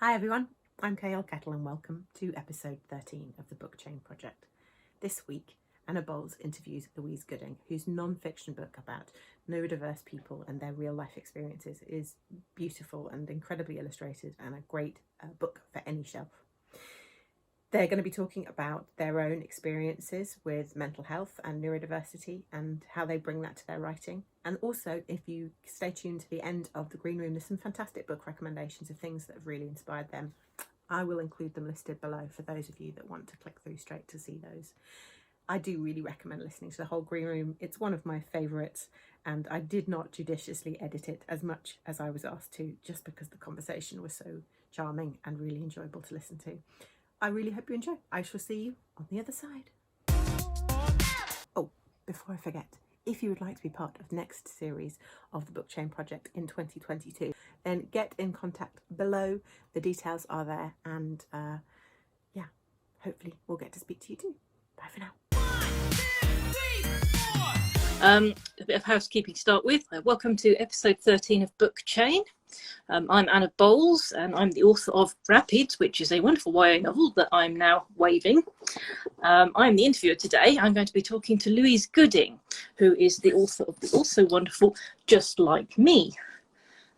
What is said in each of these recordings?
Hi everyone, I'm KL Kettle and welcome to episode 13 of the Book Chain Project. This week, Anna Bowles interviews Louise Gooding, whose non-fiction book about neurodiverse people and their real life experiences is beautiful and incredibly illustrated and a great book for any shelf. They're going to be talking about their own experiences with mental health and neurodiversity and how they bring that to their writing. And also, if you stay tuned to the end of the Green Room, there's some fantastic book recommendations of things that have really inspired them. I will include them listed below for those of you that want to click through straight to see those. I do really recommend listening to the whole Green Room. It's one of my favourites, and I did not judiciously edit it as much as I was asked to, just because the conversation was so charming and really enjoyable to listen to. I really hope you enjoy. I shall see you on the other side. Oh, before I forget, if you would like to be part of the next series of the Book Chain Project in 2022, then get in contact below. The details are there, and yeah, hopefully we'll get to speak to you too. Bye for now. A bit of housekeeping to start with. Welcome to episode 13 of Book Chain. I'm Anna Bowles and I'm the author of Rapids, which is a wonderful YA novel that I'm now waving. I'm the interviewer today. I'm going to be talking to Louise Gooding, who is the author of the also wonderful Just Like Me,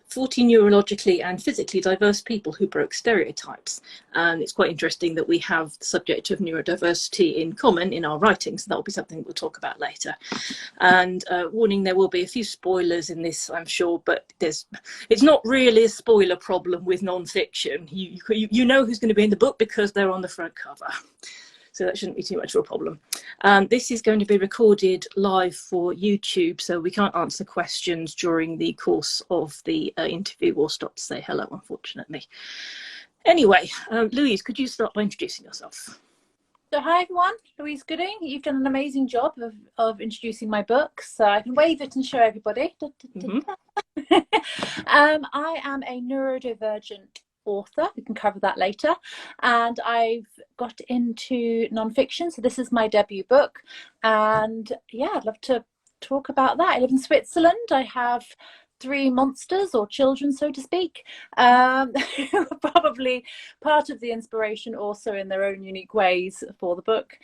40 neurologically and physically diverse people who broke stereotypes. And it's quite interesting that we have the subject of neurodiversity in common in our writing, so that will be something we'll talk about later. And warning, there will be a few spoilers in this, I'm sure, but it's not really a spoiler problem with non-fiction. You know who's going to be in the book because they're on the front cover. So that shouldn't be too much of a problem. This is going to be recorded live for YouTube, so we can't answer questions during the course of the interview or stop to say hello, unfortunately. Anyway, Louise, could you start by introducing yourself? So hi everyone, Louise Gooding. You've done an amazing job of introducing my book, so I can wave it and show everybody. I am a neurodivergent author. We can cover that later, and I've got into non-fiction, so this is my debut book, and yeah, I'd love to talk about that. I live in Switzerland. I have 3 monsters, or children so to speak, who are probably part of the inspiration also in their own unique ways for the book.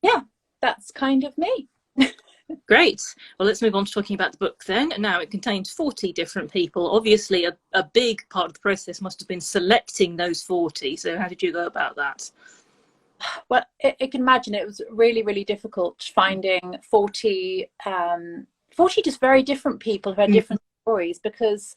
Yeah, that's kind of me. Great. Well, let's move on to talking about the book then. Now, it contains 40 different people. Obviously, a big part of the process must have been selecting those 40. So how did you go about that? Well, I can imagine it was really, really difficult finding 40 just very different people who had different stories, because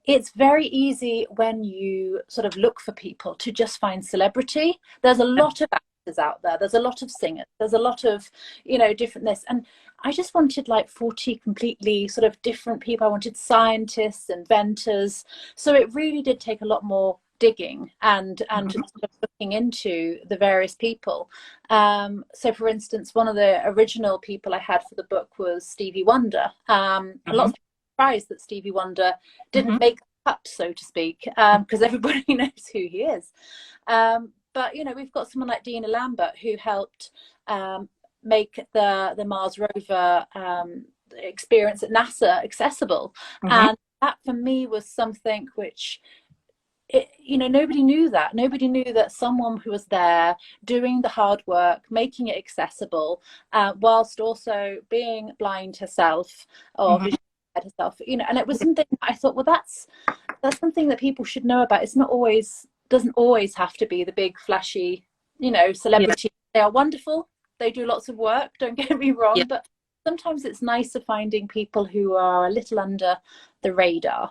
it's very easy when you sort of look for people to just find celebrity. There's a lot of actors out there, there's a lot of singers, there's a lot of, you know, differentness, and I just wanted like 40 completely sort of different people. I wanted scientists, inventors, so it really did take a lot more digging and sort of looking into the various people. So for instance, one of the original people I had for the book was Stevie Wonder. A lot of people were surprised that Stevie Wonder didn't make the cut, so to speak, because everybody knows who he is. But you know, we've got someone like Dina Lambert who helped make the Mars rover experience at NASA accessible, and that for me was something which, you know, nobody knew that someone who was there doing the hard work, making it accessible, whilst also being blind herself or visually impaired herself, you know. And it was something I thought, well, that's something that people should know about. It's not always, doesn't always have to be the big flashy, you know, celebrity. They are wonderful, they do lots of work, don't get me wrong, but sometimes it's nicer finding people who are a little under the radar.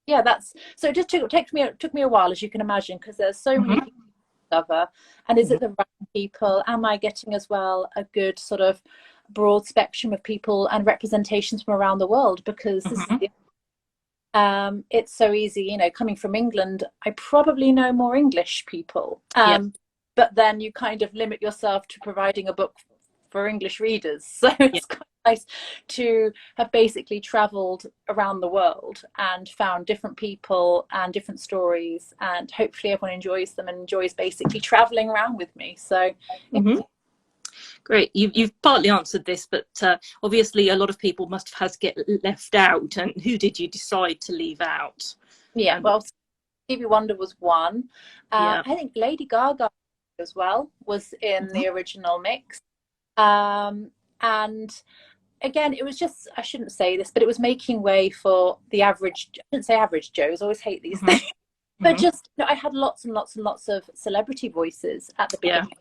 Yeah, that's so. It just took me a while, as you can imagine, because there's so many people to discover. And is it the right people? Am I getting as well a good sort of broad spectrum of people and representations from around the world? Because this is it's so easy, you know, coming from England, I probably know more English people, but then you kind of limit yourself to providing a book for English readers. So it's quite nice to have basically traveled around the world and found different people and different stories, and hopefully everyone enjoys them and enjoys basically traveling around with me. So Great. You've partly answered this, but obviously a lot of people must have had to get left out. And who did you decide to leave out? Yeah, well, Stevie Wonder was one. Yeah. I think Lady Gaga as well was in the original mix. And again, it was just, I shouldn't say this, but it was making way for the average, I shouldn't say average Joes, I always hate these things. But just, I had lots and lots and lots of celebrity voices at the beginning.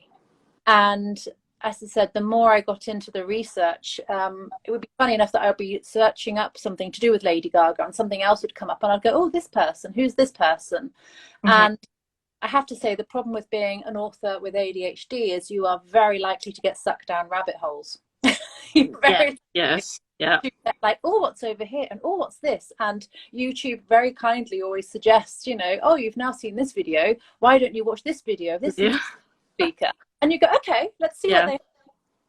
And as I said, the more I got into the research, it would be funny enough that I'd be searching up something to do with Lady Gaga and something else would come up and I'd go, oh, this person, who's this person? And I have to say, the problem with being an author with ADHD is you are very likely to get sucked down rabbit holes. Yes. Like, oh, what's over here, and oh, what's this? And YouTube very kindly always suggests, you know, oh, you've now seen this video, why don't you watch this video of this speaker? And you go, okay, let's see what they.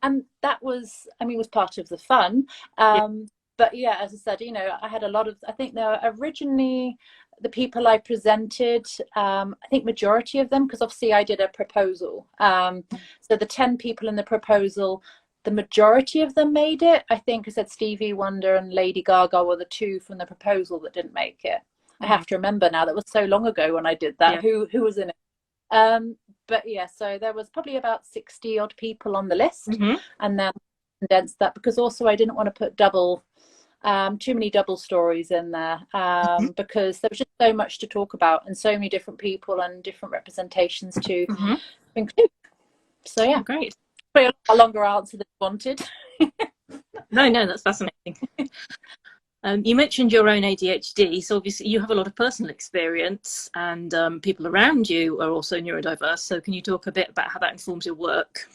And that was, I mean, was part of the fun. But yeah, as I said, you know, I had a lot of, I think there were originally the people I presented, I think majority of them, because obviously I did a proposal. So the 10 people in the proposal, the majority of them made it. I think I said Stevie Wonder and Lady Gaga were the 2 from the proposal that didn't make it. I have to remember now, that was so long ago when I did that, who was in it. But yeah, so there was probably about 60 odd people on the list, and then condensed that because also I didn't want to put too many double stories in there, because there was just so much to talk about and so many different people and different representations to include. So yeah, great. Probably a longer answer than you wanted. No, that's fascinating. You mentioned your own ADHD, so obviously you have a lot of personal experience, and people around you are also neurodiverse. So can you talk a bit about how that informs your work?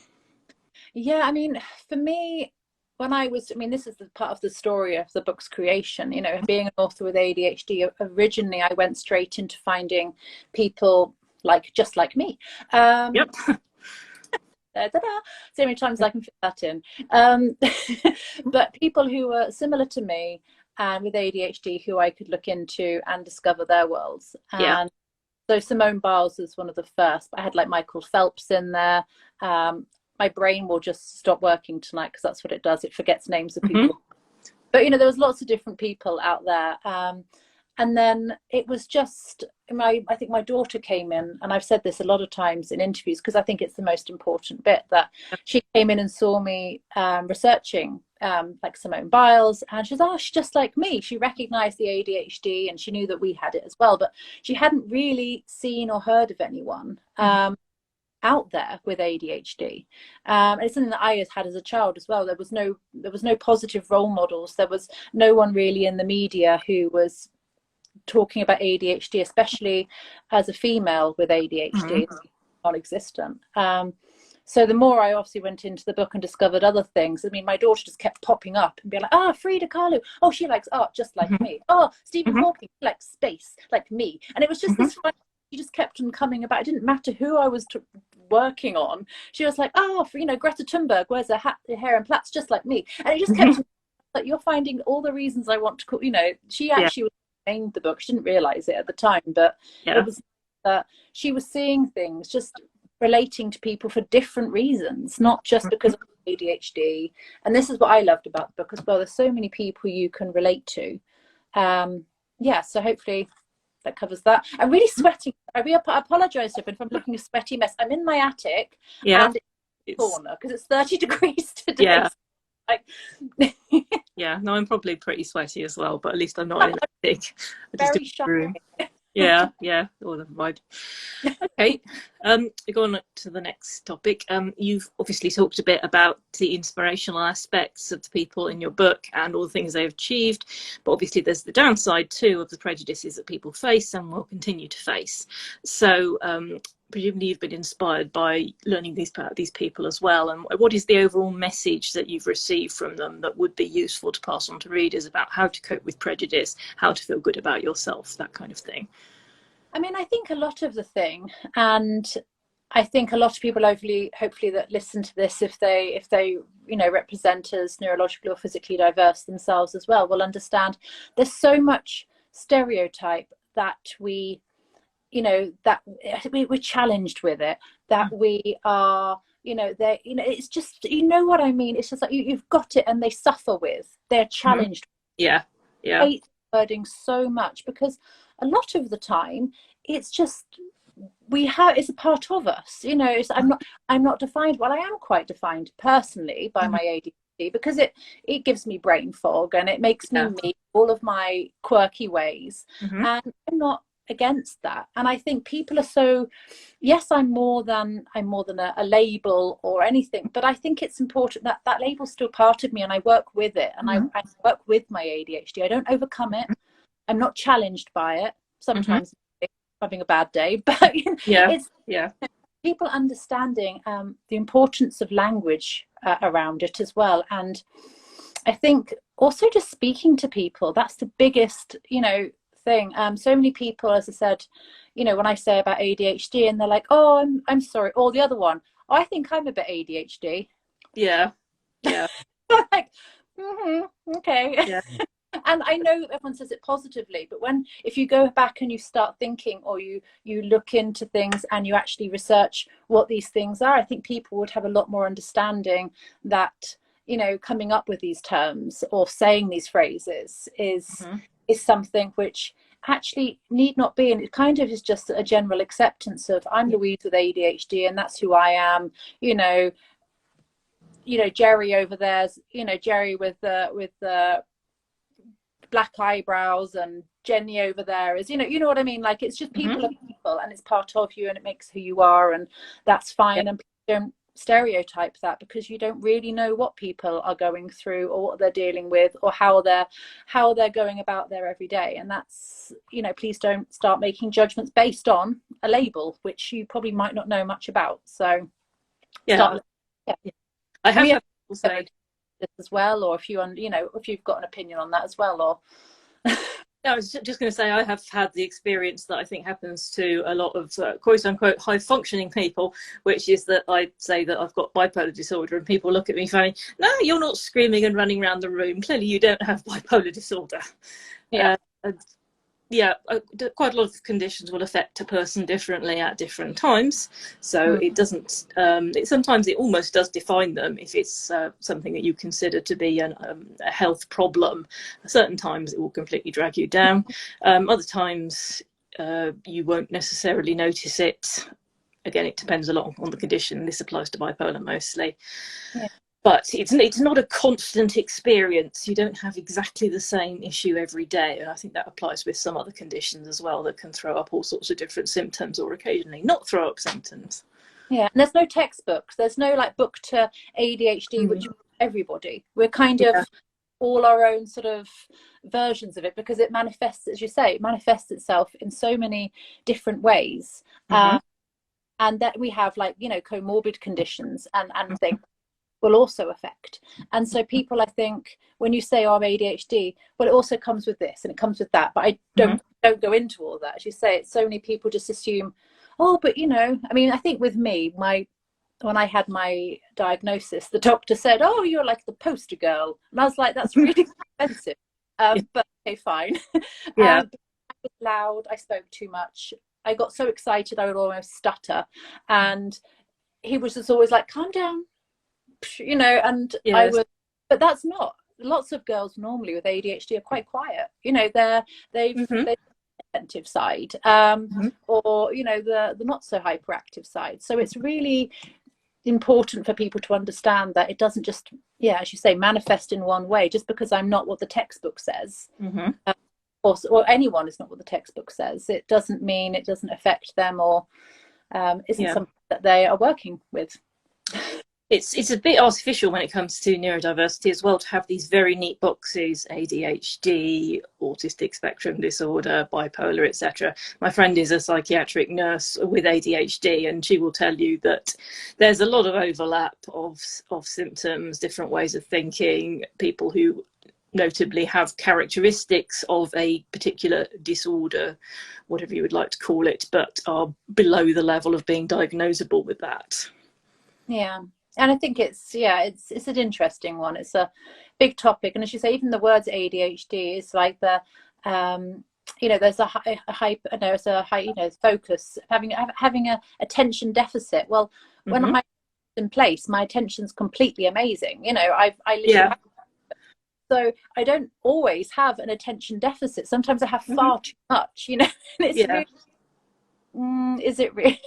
Yeah, I mean, for me, when I was, I mean, this is the part of the story of the book's creation, you know, being an author with ADHD, originally I went straight into finding people just like me. So many times I can fit that in. But people who were similar to me and with ADHD who I could look into and discover their worlds. And so Simone Biles is one of the first. I had like Michael Phelps in there. My brain will just stop working tonight because that's what it does. It forgets names of people. But, you know, there was lots of different people out there. And then it was just, I think my daughter came in, and I've said this a lot of times in interviews because I think it's the most important bit, that she came in and saw me researching like Simone Biles, and she's, oh, she's just like me. She recognized the ADHD and she knew that we had it as well, but she hadn't really seen or heard of anyone out there with ADHD. And it's something that I had as a child as well. There was no positive role models. There was no one really in the media who was talking about ADHD, especially as a female with ADHD. It's non-existent. So the more I obviously went into the book and discovered other things, I mean, my daughter just kept popping up and being like, Frida Kahlo, oh, she likes art just like me. Oh, Stephen Hawking, he likes space like me. And it was just this fun. She just kept on coming about. It didn't matter who I was working on. She was like, you know, Greta Thunberg wears her hair in plaits just like me. And it just kept like, you're finding all the reasons I want to call, you know, she actually was named the book. She didn't realize it at the time, but it was she was seeing things, just relating to people for different reasons, not just because of ADHD. And this is what I loved about the book as well. There's so many people you can relate to. So hopefully that covers that. I'm really sweating. I apologize if I'm looking a sweaty mess. I'm in my attic and it's corner because it's 30 degrees today. No, I'm probably pretty sweaty as well, but at least I'm not in a attic. Very shy. All the vibe. Okay, we go on to the next topic. You've obviously talked a bit about the inspirational aspects of the people in your book and all the things they've achieved, but obviously there's the downside too of the prejudices that people face and will continue to face. So presumably you've been inspired by learning about these people as well, and what is the overall message that you've received from them that would be useful to pass on to readers about how to cope with prejudice, how to feel good about yourself, that kind of thing? I mean, I think a lot of the thing, and I think a lot of people hopefully that listen to this, if they you know, represent as neurologically or physically diverse themselves as well, will understand there's so much stereotype that we, you know, that we're challenged with it, that we are, you know, it's just, you know what I mean? It's just like you've got it and they suffer with, they're challenged. wording so much, because a lot of the time it's just it's a part of us, you know. I'm not defined, well, I am quite defined personally by my ADHD, because it gives me brain fog and it makes me meet all of my quirky ways, and I'm not against that. And I think people are so, yes, I'm more than a label or anything, but I think it's important that that label's still part of me, and I work with it, and I work with my ADHD. I don't overcome it. I'm not challenged by it. Sometimes having a bad day, but it's people understanding the importance of language around it as well. And I think also just speaking to people, that's the biggest, you know, thing. So many people, as I said, you know, when I say about ADHD, and they're like, oh, I'm sorry, or the other one, oh, I think I'm a bit ADHD. Like, okay. And I know everyone says it positively, but if you go back and you start thinking, or you look into things and you actually research what these things are, I think people would have a lot more understanding that, you know, coming up with these terms or saying these phrases is something which actually need not be, and it kind of is just a general acceptance of, I'm Louise with ADHD and that's who I am. You know, Jerry over there's, you know, Jerry with the black eyebrows, and Jenny over there is, you know what I mean? Like, it's just people are people, and it's part of you, and it makes who you are, and that's fine. And don't stereotype that, because you don't really know what people are going through or what they're dealing with or how they're going about their everyday. And that's, you know, please don't start making judgments based on a label which you probably might not know much about. So I have had people say this as well, or if if you've got an opinion on that as well, or I was just going to say, I have had the experience that I think happens to a lot of quote unquote high functioning people, which is that I say that I've got bipolar disorder, and people look at me funny. No, you're not screaming and running around the room. Clearly you don't have bipolar disorder. Quite a lot of conditions will affect a person differently at different times, so it doesn't sometimes it almost does define them if it's something that you consider to be a health problem. Certain times it will completely drag you down, other times you won't necessarily notice it. Again, it depends a lot on the condition. This applies to bipolar mostly. But it's not a constant experience. You don't have exactly the same issue every day. And I think that applies with some other conditions as well, that can throw up all sorts of different symptoms, or occasionally not throw up symptoms. Yeah, and there's no textbooks. There's no like book to ADHD, which is everybody. We're kind of all our own sort of versions of it, because it manifests, as you say, it manifests itself in so many different ways. And that we have, like, you know, comorbid conditions and things will also affect. And so people, I think, when you say, oh, I'm ADHD, well, it also comes with this and it comes with that, but I don't go into all that. As you say, it's so many people just assume, oh, but you know, I mean, I think with me, when I had my diagnosis, the doctor said, oh, you're like the poster girl, and I was like, that's really expensive, but okay, fine. I was loud, I spoke too much, I got so excited I would almost stutter, and he was just always like, calm down, you know. And I was, but that's not, lots of girls normally with ADHD are quite quiet, you know, they've attentive side, or you know, the not so hyperactive side. So it's really important for people to understand that it doesn't just, as you say, manifest in one way. Just because I'm not what the textbook says, or anyone is not what the textbook says, it doesn't mean it doesn't affect them, or isn't something that they are working with. It's a bit artificial when it comes to neurodiversity as well, to have these very neat boxes: ADHD, autistic spectrum disorder, bipolar, etc. My friend is a psychiatric nurse with ADHD, and she will tell you that there's a lot of overlap of symptoms, different ways of thinking, people who notably have characteristics of a particular disorder, whatever you would like to call it, but are below the level of being diagnosable with that. And I think it's an interesting one. It's a big topic, and as you say, even the words ADHD is like the you know, there's a high focus, having a attention deficit. Well, when I'm in place, my attention's completely amazing. You know, I literally have So I don't always have an attention deficit. Sometimes I have far too much, you know. And it's really, is it really?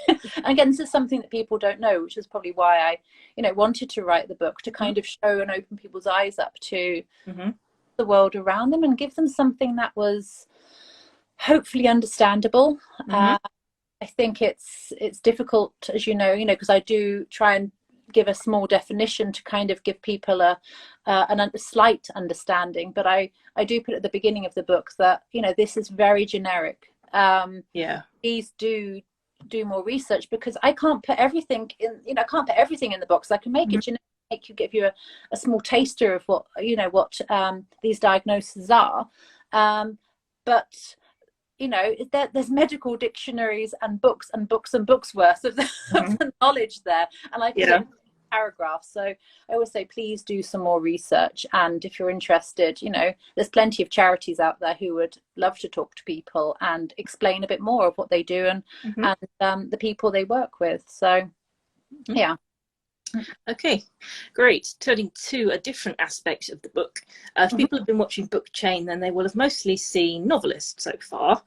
Again, this is something that people don't know, which is probably why I, you know, wanted to write the book, to kind of show and open people's eyes up to the world around them and give them something that was hopefully understandable. I think it's difficult, as you know, because I do try and give a small definition to kind of give people a slight understanding, but I do put at the beginning of the book that, you know, this is very generic. Please do more research, because I can't put everything in, you know, I can't put everything in the box. I can make it generic, give you a small taster of what, you know, what these diagnoses are, but you know, there's medical dictionaries and books and books and books worth of the knowledge there, and I can paragraphs. So I always say, please do some more research, and if you're interested, you know, there's plenty of charities out there who would love to talk to people and explain a bit more of what they do and the people they work with. So yeah. Okay, great. Turning to a different aspect of the book. If people have been watching Book Chain, then they will have mostly seen novelists so far,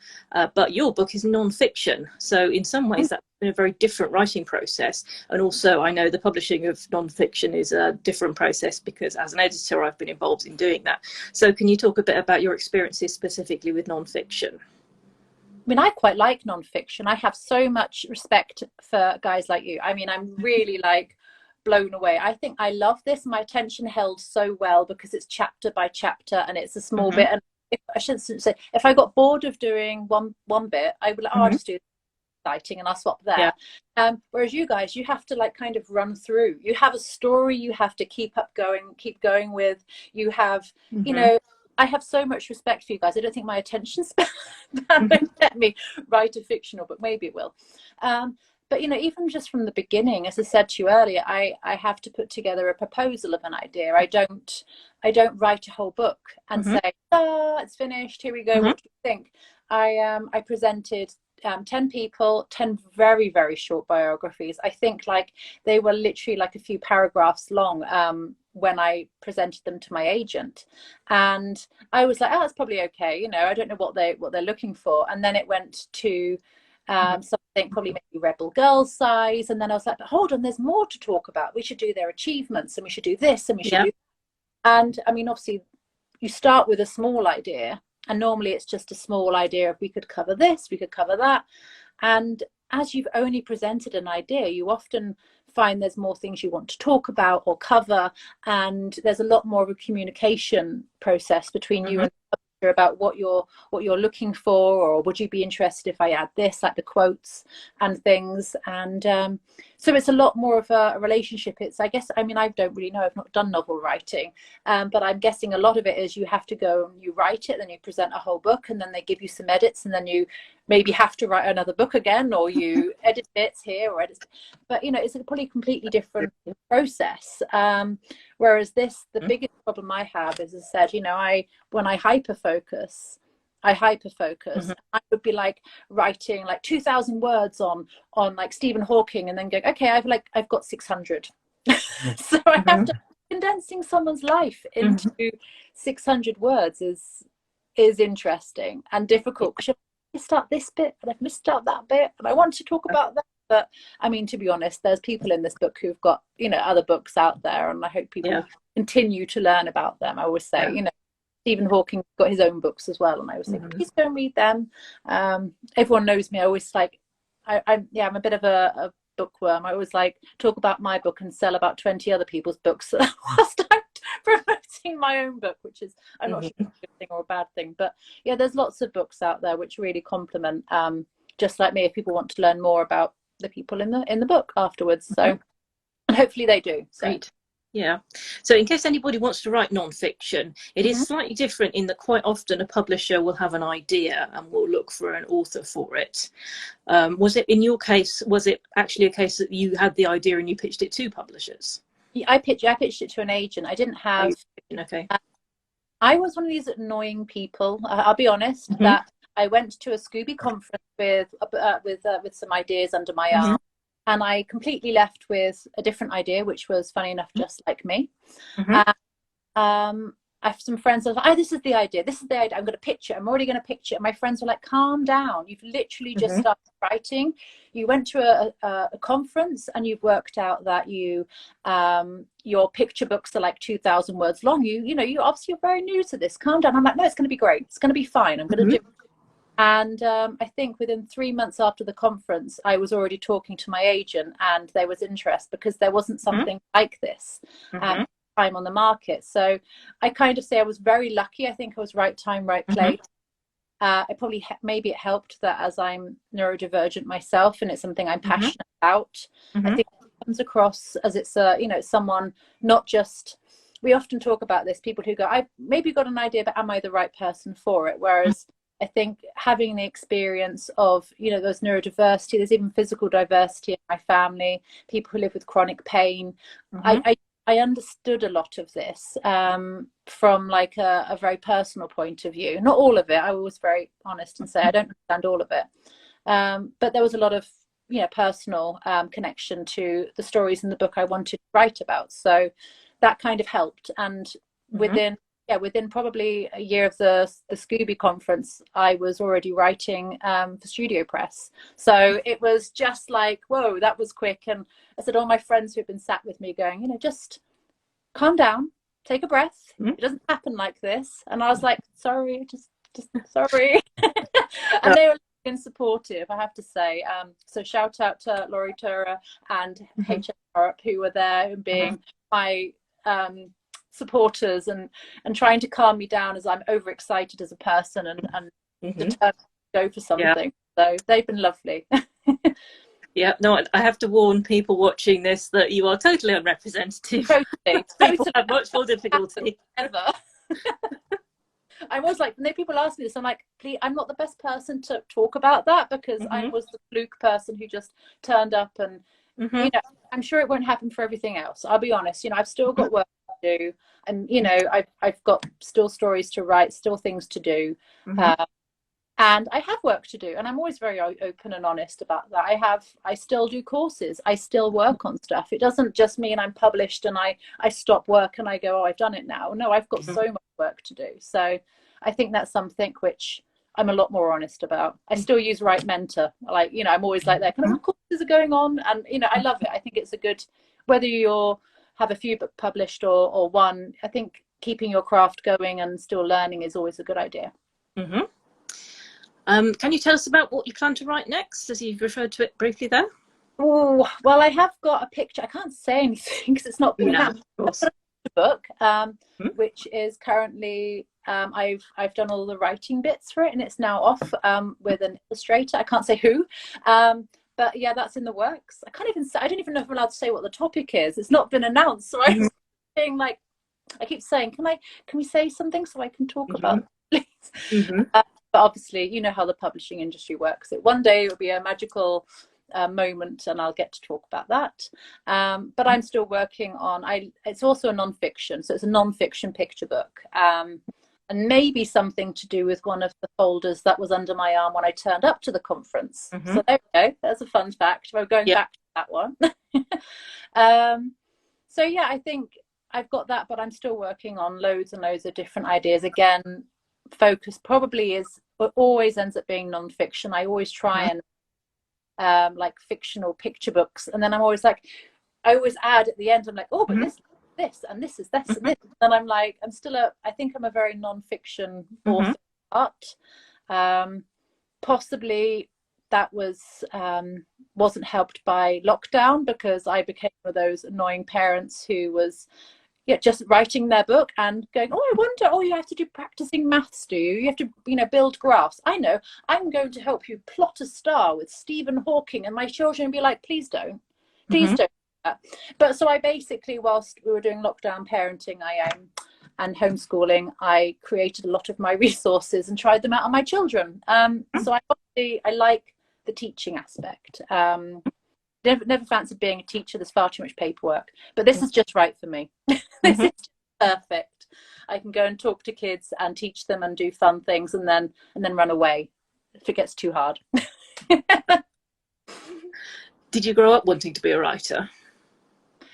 but your book is non-fiction. So in some ways that's been a very different writing process. And also I know the publishing of non-fiction is a different process, because as an editor I've been involved in doing that. So can you talk a bit about your experiences specifically with non-fiction? I mean, I quite like non-fiction. I have so much respect for guys like you. I mean, I'm really like blown away. I think I love this. My attention held so well because it's chapter by chapter and it's a small bit. And I shouldn't say, if I got bored of doing one bit, I would like, I'll just do exciting and I'll swap there. Whereas you guys, you have to like kind of run through. You have a story you have to keep going with. You have, you know, I have so much respect for you guys. I don't think my attention span won't let me write a fictional book. Maybe it will. But, you know, even just from the beginning, as I said to you earlier, I have to put together a proposal of an idea. I don't write a whole book and say, it's finished, here we go, what do you think? I presented 10 people, 10 very, very short biographies. I think like they were literally like a few paragraphs long when I presented them to my agent. And I was like, oh, that's probably okay. You know, I don't know what they're looking for. And then it went to something probably maybe rebel girls size, and then I was like, but hold on, there's more to talk about. We should do their achievements, and we should do this, and we should do. And I mean, obviously you start with a small idea, and normally it's just a small idea of we could cover this, we could cover that, and as you've only presented an idea, you often find there's more things you want to talk about or cover, and there's a lot more of a communication process between you and about what you're looking for, or would you be interested if I add this, like the quotes and things. And so it's a lot more of a relationship. It's, I guess, I mean, I don't really know, I've not done novel writing, but I'm guessing a lot of it is you have to go and you write it, then you present a whole book, and then they give you some edits, and then you maybe have to write another book again, or you edit bits here or edit. But, you know, it's a probably completely different process. Whereas this, the biggest problem I have is, as I said, you know, when I hyper focus, I would be like writing like 2,000 words on like Stephen Hawking, and then going, okay, I've got 600. So I have to, condensing someone's life into 600 words is interesting and difficult. Because I missed out this bit and I've missed out that bit, and I want to talk about that. But I mean, to be honest, there's people in this book who've got, you know, other books out there, and I hope people continue to learn about them. I always say, you know, Stephen Hawking got his own books as well, and I always say, please go and read them. Everyone knows me. I always like, I'm a bit of a bookworm. I always like talk about my book and sell about 20 other people's books whilst I'm promoting my own book, which is, I'm not sure if it's a good thing or a bad thing. But yeah, there's lots of books out there which really complement, just like me, if people want to learn more about the people in the book afterwards. So and hopefully they do. So. Great. Yeah. So in case anybody wants to write non-fiction, it is slightly different in that quite often a publisher will have an idea and will look for an author for it. Was it, in your case, was it actually a case that you had the idea and you pitched it to publishers? Yeah, I pitched it to an agent. I didn't have. Okay. I was one of these annoying people. I'll be honest. That I went to a Scooby conference with some ideas under my arm. And I completely left with a different idea, which was, funny enough, just like me. I have some friends that are like, oh, this is the idea, I'm going to pitch it, I'm already going to pitch it. And my friends were like, calm down, you've literally just started writing. You went to a conference and you've worked out that your picture books are like 2,000 words long. You know, you obviously you're very new to this. Calm down. I'm like, no, it's going to be great. It's going to be fine. I'm going to do it. And I think within 3 months after the conference, I was already talking to my agent, and there was interest because there wasn't something like this at the time on the market. So I kind of say I was very lucky. I think I was right time, right place. I probably maybe it helped that as I'm neurodivergent myself, and it's something I'm passionate about. I think it comes across as it's you know, someone not just. We often talk about this. People who go, I maybe got an idea, but am I the right person for it? Whereas I think having the experience of, you know, there's neurodiversity, there's even physical diversity in my family, people who live with chronic pain. I understood a lot of this from like a very personal point of view. Not all of it. I was very honest and say I don't understand all of it. But there was a lot of, you know, personal connection to the stories in the book I wanted to write about. So that kind of helped. And within probably a year of the Scooby conference, I was already writing for Studio Press. So it was just like, whoa, that was quick. And I said, all my friends who've been sat with me going, you know, just calm down, take a breath. It doesn't happen like this. And I was like, sorry, just sorry. And they were been supportive, I have to say. So shout out to Laurie Turer and HM Europe, who were there and being my supporters and trying to calm me down as I'm overexcited as a person and determined to go for something. So they've been lovely. No, I have to warn people watching this that you are totally unrepresentative. Totally. People have much more difficulty. Ever. I'm always like, when people ask me this, I'm like, please, I'm not the best person to talk about that, because I was the fluke person who just turned up and, you know, I'm sure it won't happen for everything else. I'll be honest, you know, I've still got work to do, and, you know, I've got still stories to write, still things to do. And I have work to do, and I'm always very open and honest about that. I still do courses. I still work on stuff. It doesn't just mean I'm published and I stop work and I go, oh, I've done it now. No, I've got so much work to do. So I think that's something which I'm a lot more honest about. I still use Write Mentor. Like, you know, I'm always like that. Kind of courses are going on, and, you know, I love it. I think it's a good, whether you have a few book published or one, I think keeping your craft going and still learning is always a good idea. Can you tell us about what you plan to write next, as you've referred to it briefly there? Oh, well, I have got a picture. I can't say anything because it's not been out. I've got a book, which is currently, I've done all the writing bits for it, and it's now off with an illustrator. I can't say who, but yeah, that's in the works. I can't even say, I don't even know if I'm allowed to say what the topic is. It's not been announced, so I'm saying, like, I keep saying, can we say something so I can talk about it, please? But obviously, you know how the publishing industry works. One day it'll be a magical moment and I'll get to talk about that. But I'm still working on, it's also a non-fiction. So it's a non-fiction picture book. And maybe something to do with one of the folders that was under my arm when I turned up to the conference. So there we go. That's a fun fact. We're going back to that one. So yeah, I think I've got that, but I'm still working on loads and loads of different ideas. Again, focus probably is, it always ends up being non-fiction. I always try and like fictional picture books, and then I'm always like, I always add at the end, I'm like, oh, but this and this is this and this, and I'm like, I think I'm a very non-fiction author art. Possibly that wasn't helped by lockdown, because I became one of those annoying parents who was just writing their book and going, oh, I wonder, oh, you have to do practicing maths, do you? You have to, you know, build graphs. I know, I'm going to help you plot a star with Stephen Hawking, and my children be like, please don't do that. But so I basically, whilst we were doing lockdown parenting, and homeschooling, I created a lot of my resources and tried them out on my children. So I like the teaching aspect. Never fancied being a teacher. There's far too much paperwork, but this is just right for me. This is just perfect. I can go and talk to kids and teach them and do fun things, and then run away if it gets too hard. Did you grow up wanting to be a writer?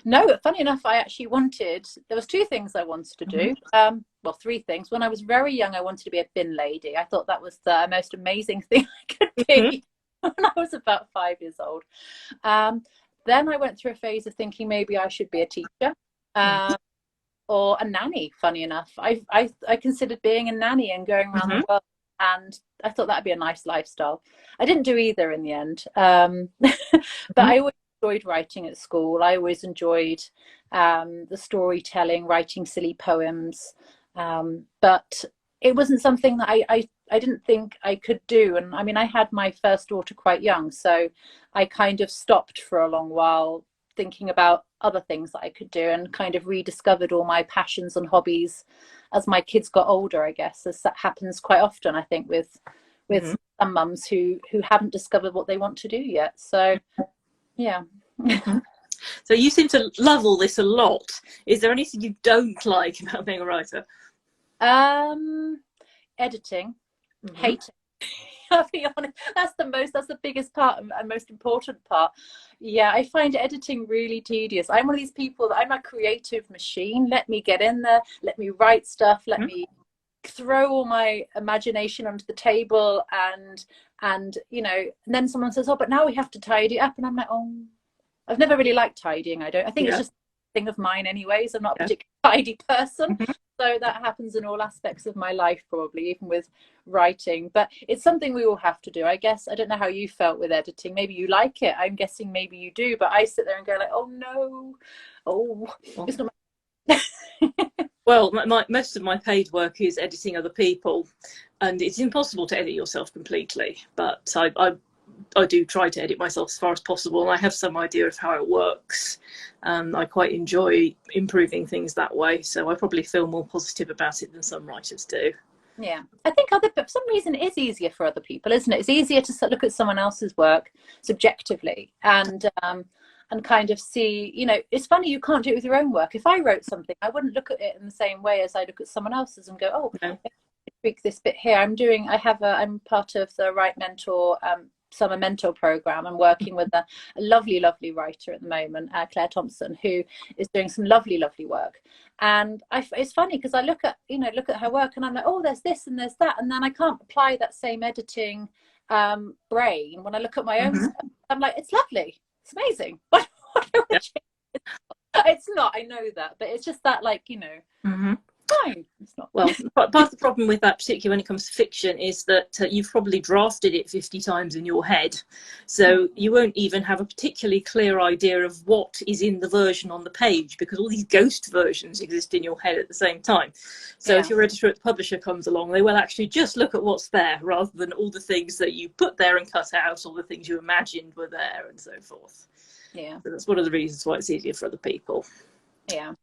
No, funny enough, I actually there was two things I wanted to do. Well, three things. When I was very young, I wanted to be a bin lady. I thought that was the most amazing thing I could be when I was about 5 years old. Then I went through a phase of thinking maybe I should be a teacher or a nanny, funny enough. I considered being a nanny and going around the world, and I thought that'd be a nice lifestyle. I didn't do either in the end. But I always enjoyed writing at school. I always enjoyed the storytelling, writing silly poems. But it wasn't something that I didn't think I could do. And I mean, I had my first daughter quite young, so I kind of stopped for a long while thinking about other things that I could do, and kind of rediscovered all my passions and hobbies as my kids got older, I guess, as that happens quite often, I think, with some mums who haven't discovered what they want to do yet. So yeah. So you seem to love all this a lot. Is there anything you don't like about being a writer? Editing. Hating. I'll be honest, that's the biggest part and most important part. Yeah, I find editing really tedious. I'm one of these people that I'm a creative machine. Let me get in there, let me write stuff, let me throw all my imagination onto the table, and you know, and then someone says, oh, but now we have to tidy up, and I'm like, oh, I've never really liked tidying. I think it's just a thing of mine anyways. I'm not a particularly tidy person. So that happens in all aspects of my life, probably, even with writing. But it's something we all have to do, I guess. I don't know how you felt with editing. Maybe you like it. I'm guessing maybe you do. But I sit there and go like, oh, no. Oh, it's not my... Well, most of my paid work is editing other people. And it's impossible to edit yourself completely. But I do try to edit myself as far as possible, and I have some idea of how it works. I quite enjoy improving things that way, so I probably feel more positive about it than some writers do. Yeah, I think for some reason it is easier for other people, isn't it? It's easier to look at someone else's work subjectively and kind of see, you know, it's funny, you can't do it with your own work. If I wrote something, I wouldn't look at it in the same way as I look at someone else's and go, oh, no. Tweak this bit here. I'm part of the Write Mentor summer mentor program. I'm working with a lovely writer at the moment, Claire Thompson, who is doing some lovely work. And it's funny because I look at her work and I'm like, oh, there's this and there's that, and then I can't apply that same editing brain when I look at my own stuff. I'm like, it's lovely, it's amazing. It's not, I know that, but it's just that, like, you know, fine. It's not. Well, part of the problem with that, particularly when it comes to fiction, is that you've probably drafted it 50 times in your head, so you won't even have a particularly clear idea of what is in the version on the page, because all these ghost versions exist in your head at the same time. So if your editor at the publisher comes along, they will actually just look at what's there rather than all the things that you put there and cut out, all the things you imagined were there, and so forth. Yeah. So that's one of the reasons why it's easier for other people. Yeah.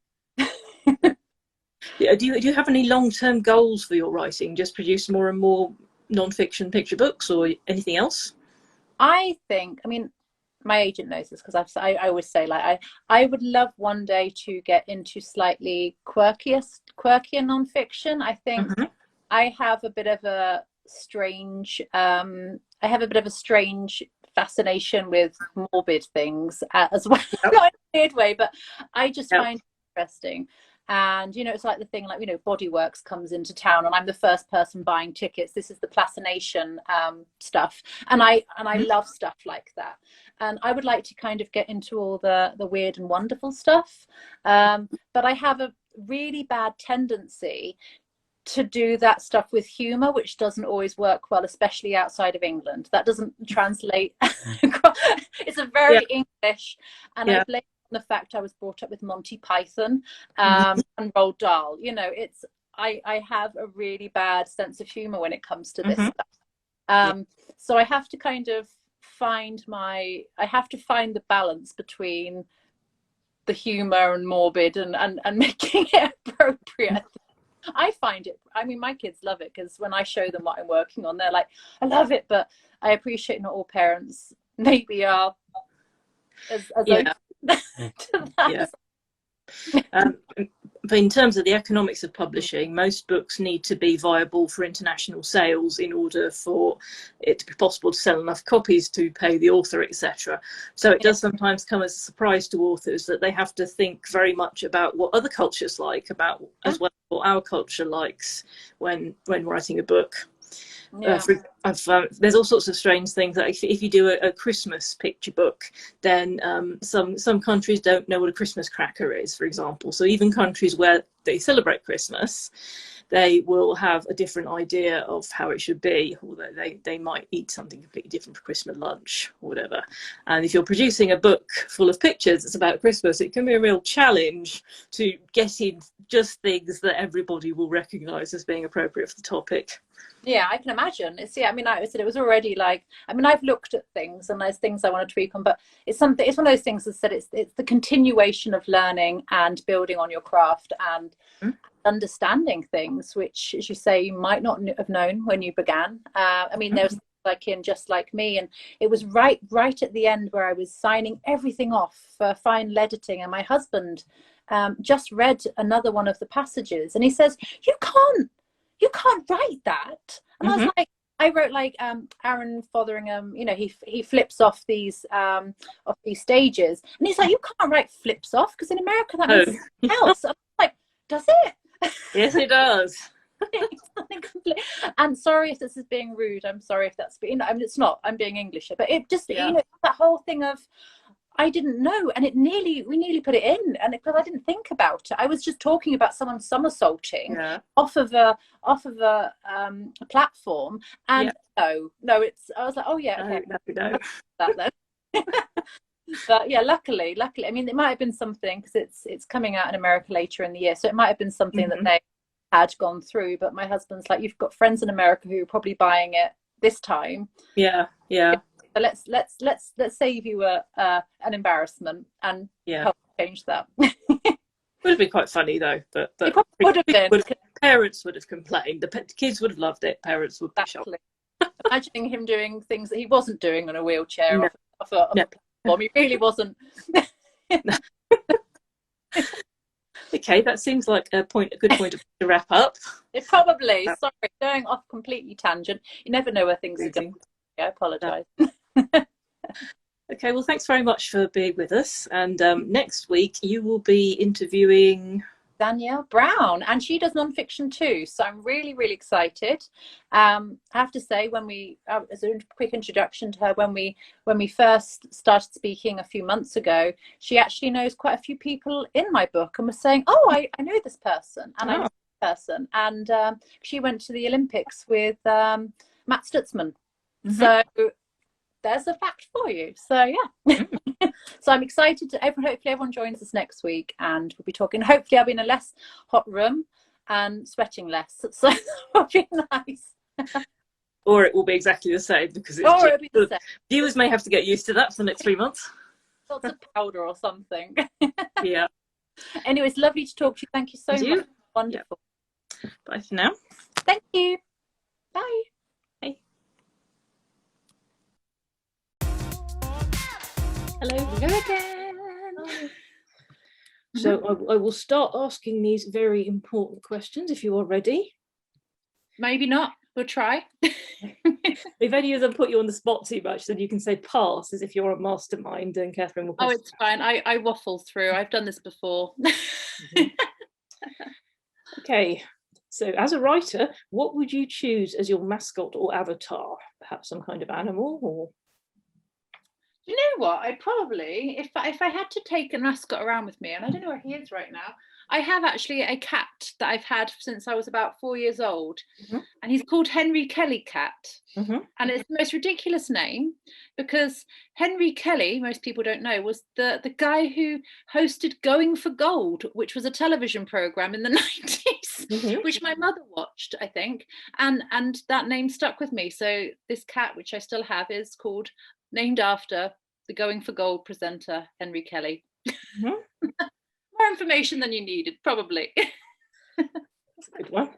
Do you have any long-term goals for your writing? Just produce more and more non-fiction picture books, or anything else? I think, I mean, my agent knows this, because I always say, like, I would love one day to get into slightly quirkier non-fiction. I think I have a bit of a strange fascination with morbid things as well. Not in a weird way, but I just find it interesting. And, you know, it's like the thing, like, you know, Bodyworks comes into town and I'm the first person buying tickets. This is the Plassination stuff. And I love stuff like that. And I would like to kind of get into all the weird and wonderful stuff. But I have a really bad tendency to do that stuff with humor, which doesn't always work well, especially outside of England. That doesn't translate. It's a very English, and I blame the fact I was brought up with Monty Python and Roald Dahl. You know, it's I have a really bad sense of humor when it comes to this stuff. So I have to kind of find the balance between the humor and morbid and making it appropriate. I find it, I mean, my kids love it, because when I show them what I'm working on, they're like, I love it, but I appreciate not all parents maybe are as open to that. But in terms of the economics of publishing, most books need to be viable for international sales in order for it to be possible to sell enough copies to pay the author, etc. So it does sometimes come as a surprise to authors that they have to think very much about what other cultures like, about as well as what our culture likes when writing a book. Yeah. There's all sorts of strange things. Like if you do a Christmas picture book, then some countries don't know what a Christmas cracker is, for example. So even countries where they celebrate Christmas, they will have a different idea of how it should be, although they might eat something completely different for Christmas lunch or whatever. And if you're producing a book full of pictures that's about Christmas, it can be a real challenge to get in just things that everybody will recognise as being appropriate for the topic. Yeah, I can imagine. I mean, I said it was already like, I mean, I've looked at things and there's things I want to tweak on, but it's one of those things that said it's the continuation of learning and building on your craft and understanding things, which, as you say, you might not have known when you began. I mean, there was like in Just Like Me, and it was right at the end where I was signing everything off for final editing, and my husband just read another one of the passages, and he says, you can't write that. And I was like, I wrote like Aaron Fotheringham, you know, he flips off these stages, and he's like, you can't write flips off because in America that means something else. I'm like, does it? Yes, it does. And sorry if this is being rude. I'm sorry if that's, you know, I mean, it's not. I'm being English, but it just, you know, that whole thing of, I didn't know, and we nearly put it in, and because I didn't think about it, I was just talking about someone somersaulting off of a platform, and no, it's. I was like, oh yeah, okay, no. that then. But yeah, luckily, I mean, it might have been something because it's coming out in America later in the year, so it might have been something that they had gone through. But my husband's like, you've got friends in America who are probably buying it this time. Yeah. So let's save you an embarrassment and help change that. Would have been quite funny though, but it would have been. Parents would have complained. The kids would have loved it. Parents would be shocked. Imagining him doing things that he wasn't doing on a wheelchair off a platform. He really wasn't. Okay, that seems like a good point to wrap up. It probably. Sorry, going off completely tangent. You never know where things are going. I apologise. Okay, well, thanks very much for being with us. And next week you will be interviewing Danielle Brown, and she does non-fiction too. So I'm really, really excited. I have to say, as a quick introduction to her, when we first started speaking a few months ago, she actually knows quite a few people in my book and was saying, "Oh, I know this person, and I know this person," and she went to the Olympics with Matt Stutzman. So there's a fact for you. So yeah. So I'm excited to hopefully everyone joins us next week, and we'll be talking. Hopefully I'll be in a less hot room and sweating less. So that'll be nice. Or it will be exactly the same because it'll be the same. Viewers may have to get used to that for the next 3 months. Lots of powder or something. Yeah. Anyway, it's lovely to talk to you. Thank you so much. Wonderful. Yeah. Bye for now. Thank you. Bye. Hello again. So I will start asking these very important questions if you are ready. Maybe not. We'll try. If any of them put you on the spot too much, then you can say pass as if you're a mastermind and Catherine will. Oh, it's fine. I waffle through. I've done this before. Okay. So as a writer, what would you choose as your mascot or avatar? Perhaps some kind of animal or... You know what? I'd probably, if I had to take a mascot around with me, and I don't know where he is right now, I have actually a cat that I've had since I was about 4 years old, and he's called Henry Kelly Cat, and it's the most ridiculous name because Henry Kelly, most people don't know, was the guy who hosted Going for Gold, which was a television program in the 90s, which my mother watched, I think, and that name stuck with me. So this cat, which I still have, is named after the Going for Gold presenter, Henry Kelly. More information than you needed, probably. That's a good one.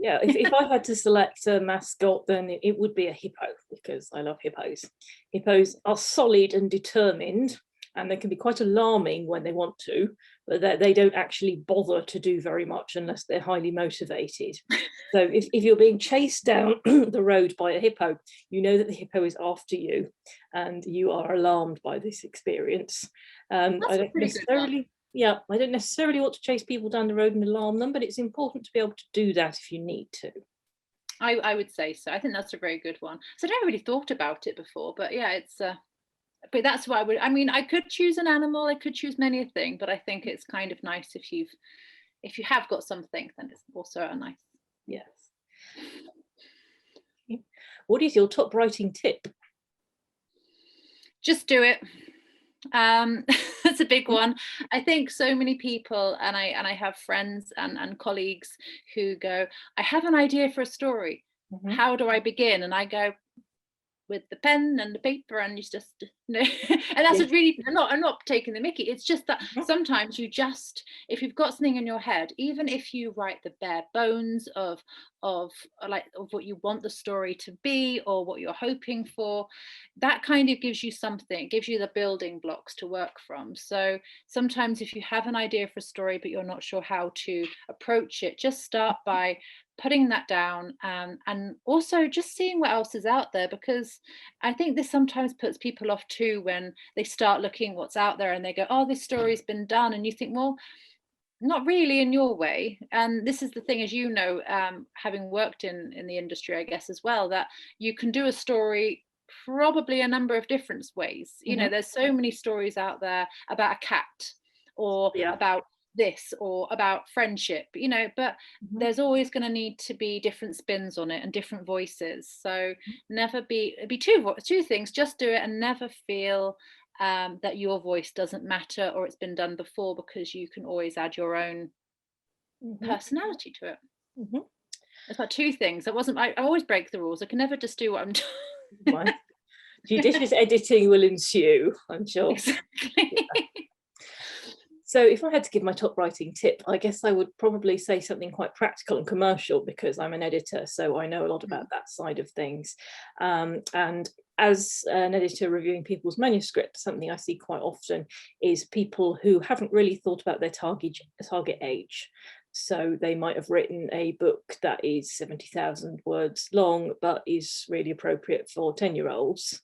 Yeah, if I had to select a mascot, then it would be a hippo, because I love hippos. Hippos are solid and determined, and they can be quite alarming when they want to, but they don't actually bother to do very much unless they're highly motivated. So if you're being chased down the road by a hippo, you know that the hippo is after you, and you are alarmed by this experience. I don't necessarily, yeah, I don't necessarily want to chase people down the road and alarm them, but it's important to be able to do that if you need to. I would say so. I think that's a very good one. So I never really thought about it before, but yeah, it's but that's what I would. I mean, I could choose an animal, I could choose many a thing, but I think it's kind of nice if you have got something, then it's also a nice. Yes. What is your top writing tip? Just do it. That's a big one. I think so many people, and I have friends and colleagues who go, I have an idea for a story. How do I begin? And I go, with the pen and the paper, and you just and that's really, I'm not taking the mickey. It's just that sometimes you just, if you've got something in your head, even if you write the bare bones of what you want the story to be or what you're hoping for, that kind of gives you something, gives you the building blocks to work from. So sometimes if you have an idea for a story but you're not sure how to approach it, just start by putting that down, and also just seeing what else is out there, because I think this sometimes puts people off too when they start looking what's out there and they go, oh, this story's been done, and you think, well, not really in your way. And this is the thing, as you know, having worked in the industry, I guess, as well, that you can do a story probably a number of different ways. You know, there's so many stories out there about a cat, or about this, or about friendship, you know, but there's always going to need to be different spins on it and different voices. So never be two things: just do it, and never feel that your voice doesn't matter or it's been done before, because you can always add your own personality to it. It's like two things. I always break the rules. I can never just do what I'm doing. Judicious editing will ensue, I'm sure. Exactly. So if I had to give my top writing tip, I guess I would probably say something quite practical and commercial, because I'm an editor, so I know a lot about that side of things. And as an editor reviewing people's manuscripts, something I see quite often is people who haven't really thought about their target age. So they might have written a book that is 70,000 words long, but is really appropriate for 10-year-olds.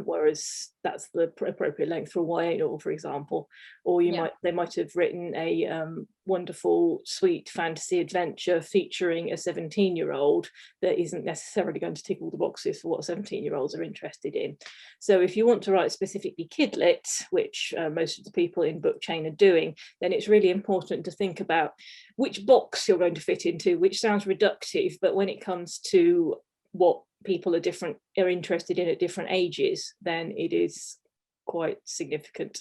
Whereas that's the appropriate length for a YA novel, for example. Or they might have written a wonderful, sweet fantasy adventure featuring a 17-year-old that isn't necessarily going to tick all the boxes for what 17-year-olds are interested in. So if you want to write specifically kidlit, which most of the people in Book Chain are doing, then it's really important to think about which box you're going to fit into, which sounds reductive, but when it comes to what people are interested in at different ages, then it is quite significant.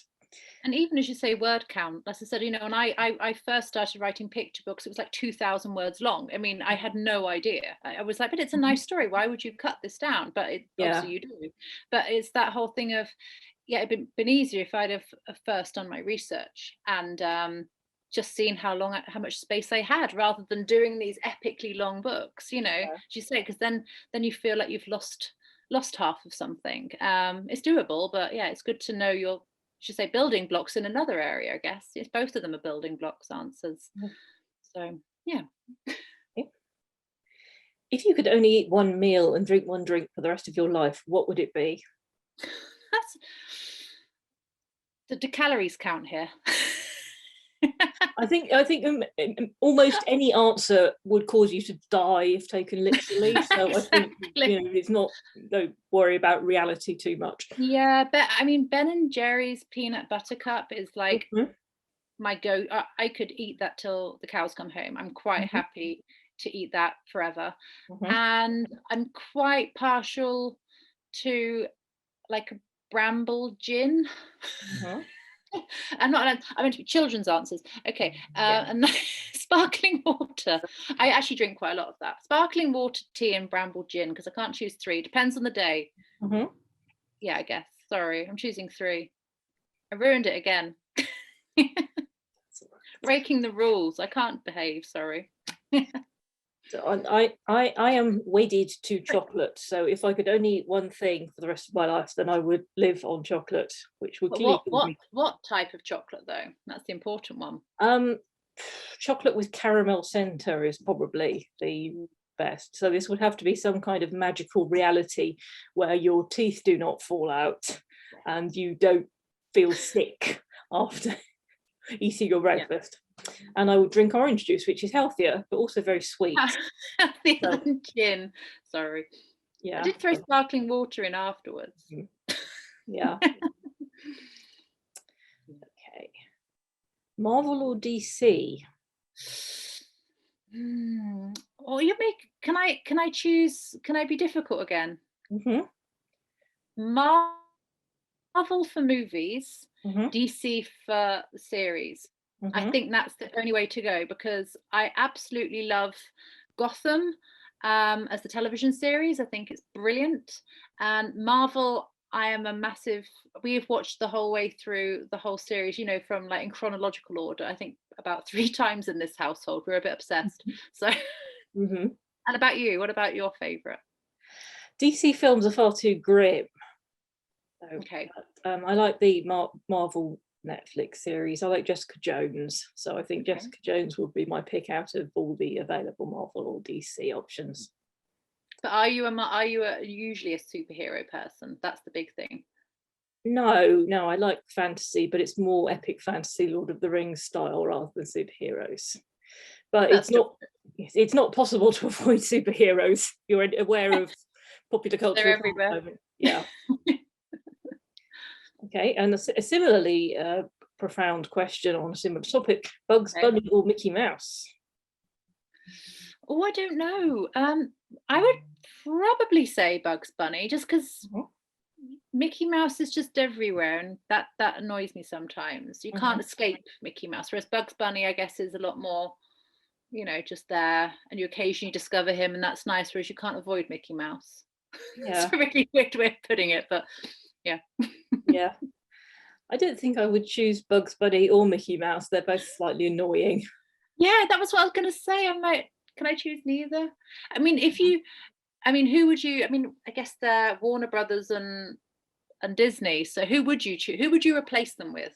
And even as you say, word count, as I said, you know, when I first started writing picture books, it was like 2,000 words long. I mean, I had no idea. I was like, but it's a nice story, why would you cut this down? But obviously you do. But it's that whole thing of, it'd been easier if I'd have first done my research and just seeing how much space I had, rather than doing these epically long books, you know, as you say, because then you feel like you've lost half of something. It's doable, but it's good to know your, should say, building blocks in another area, I guess. It's both of them are building blocks answers. So if you could only eat one meal and drink one drink for the rest of your life, what would it be? Do calories count here? I think almost any answer would cause you to die if taken literally. So exactly. I think it's not, don't worry about reality too much. Yeah, but I mean, Ben and Jerry's peanut butter cup is like my go. I could eat that till the cows come home. I'm quite happy to eat that forever. And I'm quite partial to like a bramble gin. I'm meant to be children's answers. Okay. And sparkling water. I actually drink quite a lot of that. Sparkling water, tea, and bramble gin, because I can't choose three. Depends on the day. Yeah, I guess. Sorry, I'm choosing three. I ruined it again. Breaking the rules. I can't behave, sorry. So I am wedded to chocolate. So if I could only eat one thing for the rest of my life, then I would live on chocolate, which would clearly what type of chocolate though? That's the important one. Chocolate with caramel centre is probably the best. So this would have to be some kind of magical reality where your teeth do not fall out and you don't feel sick after eating your breakfast. And I would drink orange juice, which is healthier but also very sweet. Healthier than gin. Sorry. Yeah. I did throw sparkling water in afterwards. Yeah. Okay. Marvel or DC? Or you make, can I choose, can I be difficult again? Marvel for movies, DC for series. I think that's the only way to go, because I absolutely love Gotham as the television series. I think it's brilliant. And Marvel, I am a massive, we've watched the whole way through the whole series, you know, from like in chronological order, I think about 3 times in this household. We're a bit obsessed. So, and about you, what about your favorite? DC films are far too grim. So, okay. I like the Marvel Netflix series. I like Jessica Jones. So I think Jessica Jones would be my pick out of all the available Marvel or DC options. But are you usually a superhero person? That's the big thing. No, I like fantasy, but it's more epic fantasy, Lord of the Rings style rather than superheroes. But it's not possible to avoid superheroes. You're aware of popular culture. They're everywhere. Yeah. Okay, and a similarly profound question on a similar topic: Bugs Bunny or Mickey Mouse? Oh, I don't know. I would probably say Bugs Bunny, just because Mickey Mouse is just everywhere, and that annoys me sometimes. You can't escape Mickey Mouse, whereas Bugs Bunny, I guess, is a lot more, you know, just there, and you occasionally discover him, and that's nice, whereas you can't avoid Mickey Mouse. Yeah. It's a really weird way of putting it, but yeah. Yeah. I don't think I would choose Bugs Bunny or Mickey Mouse. They're both slightly annoying. Yeah, that was what I was going to say. I'm like, can I choose neither? I mean, who would you, I guess they're Warner Brothers and Disney. So who would you choose? Who would you replace them with?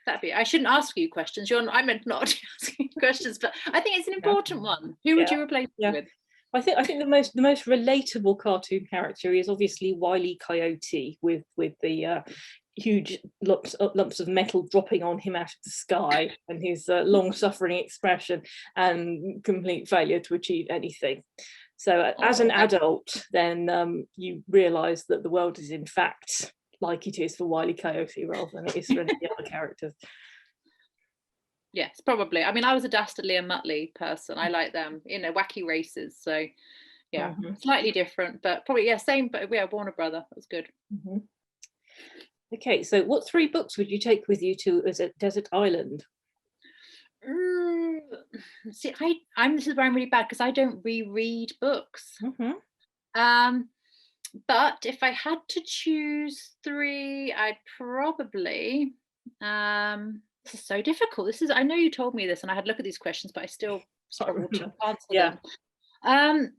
I shouldn't ask you questions. I meant not to ask you questions, but I think it's an important one. Who would you replace them with? I think the most relatable cartoon character is obviously Wile E. Coyote with the huge lumps of metal dropping on him out of the sky, and his long-suffering expression and complete failure to achieve anything. So as an adult, then you realise that the world is in fact like it is for Wile E. Coyote rather than it is for any of the other characters. Yes, probably. I mean, I was a Dastardly and Muttley person. I like them, you know, wacky races. So yeah, slightly different, but probably, same, but Warner Brother. That was good. Okay, so what 3 books would you take with you to a desert island? See, this is where I'm really bad, because I don't reread books. But if I had to choose 3, I'd probably this is so difficult. I know you told me this and I had a look at these questions, but I still struggle to answer them.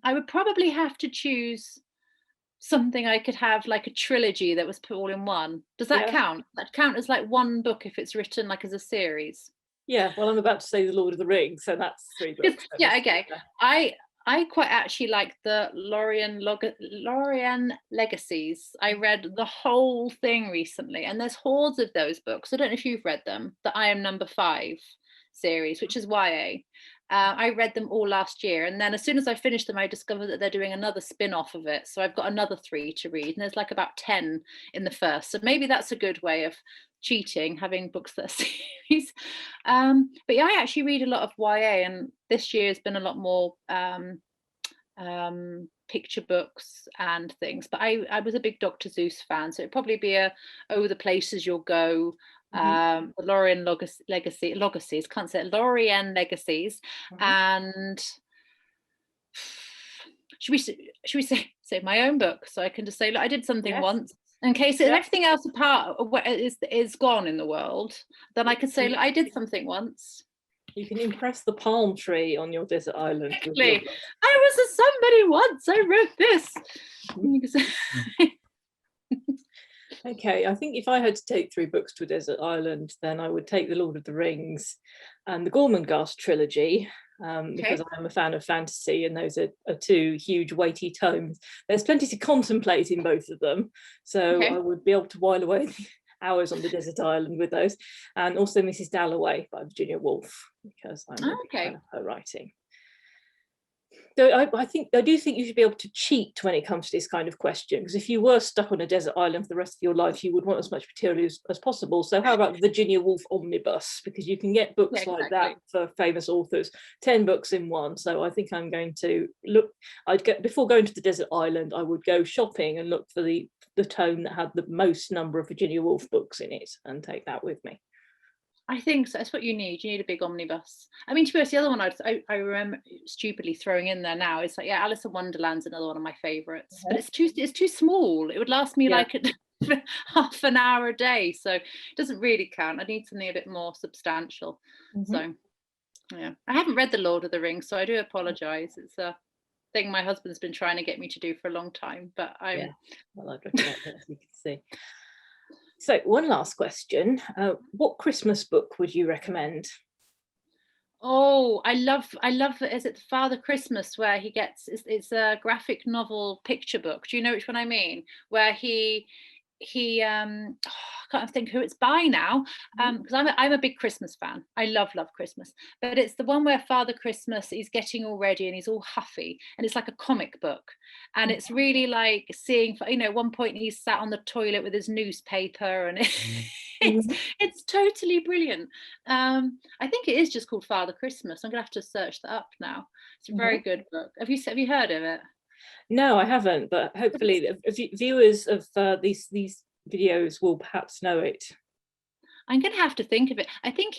I would probably have to choose something I could have like a trilogy that was put all in one. Does that count? That count as like one book if it's written like as a series? Yeah, well, I'm about to say The Lord of the Rings, so that's 3 books. Okay. I quite actually like the Lorien Legacies. I read the whole thing recently, and there's hordes of those books. I don't know if you've read them. The I Am Number 5 series, which is YA. I read them all last year, and then as soon as I finished them, I discovered that they're doing another spin-off of it. So I've got another 3 to read, and there's like about 10 in the first. So maybe that's a good way of cheating, having books that are series. But yeah, I actually read a lot of YA, and this year has been a lot more picture books and things. But I was a big Dr. Seuss fan, so it'd probably be the Places You'll Go, the Lorien Legacies, can't say it, Lorien Legacies, and should we say my own book, so I can just say, look, I did something once, in case everything else apart is gone in the world, then I could say, look, I did something once. You can impress the palm tree on your desert island. Exactly. I was a somebody once. I wrote this. Okay, I think if I had to take 3 books to a desert island, then I would take The Lord of the Rings and the Gormenghast trilogy, because I'm a fan of fantasy, and those are 2 huge weighty tomes. There's plenty to contemplate in both of them, so I would be able to while away hours on the desert island with those. And also Mrs. Dalloway by Virginia Woolf, because I'm a big fan of her writing. So I do think you should be able to cheat when it comes to this kind of question, because if you were stuck on a desert island for the rest of your life, you would want as much material as possible. So how about the Virginia Woolf omnibus? Because you can get books like that for famous authors, 10 books in one. So I think I'm going to look, before going to the desert island, I would go shopping and look for the tome that had the most number of Virginia Woolf books in it and take that with me. I think so. That's what you need. You need a big omnibus. I mean, to be honest, the other one I remember stupidly throwing in there now is like, Alice in Wonderland's another one of my favourites, but it's too small. It would last me like half an hour a day, so it doesn't really count. I need something a bit more substantial. So yeah, I haven't read The Lord of the Rings, so I do apologise. It's a thing my husband's been trying to get me to do for a long time, but well, I'd recommend it, as you can see. So one last question, what Christmas book would you recommend? Oh, I love, is it Father Christmas, where he gets, it's a graphic novel picture book. Do you know which one I mean? Where he I can't think who it's by now, because I'm a big Christmas fan. I love Christmas, but it's the one where Father Christmas is getting all ready and he's all huffy, and it's like a comic book, and it's really like seeing, at one point he's sat on the toilet with his newspaper, and it's totally brilliant. I think it is just called Father Christmas. I'm gonna have to search that up now. It's a very good book. Have you heard of it? No, I haven't, but hopefully viewers of these videos will perhaps know it. I'm going to have to think of it. I think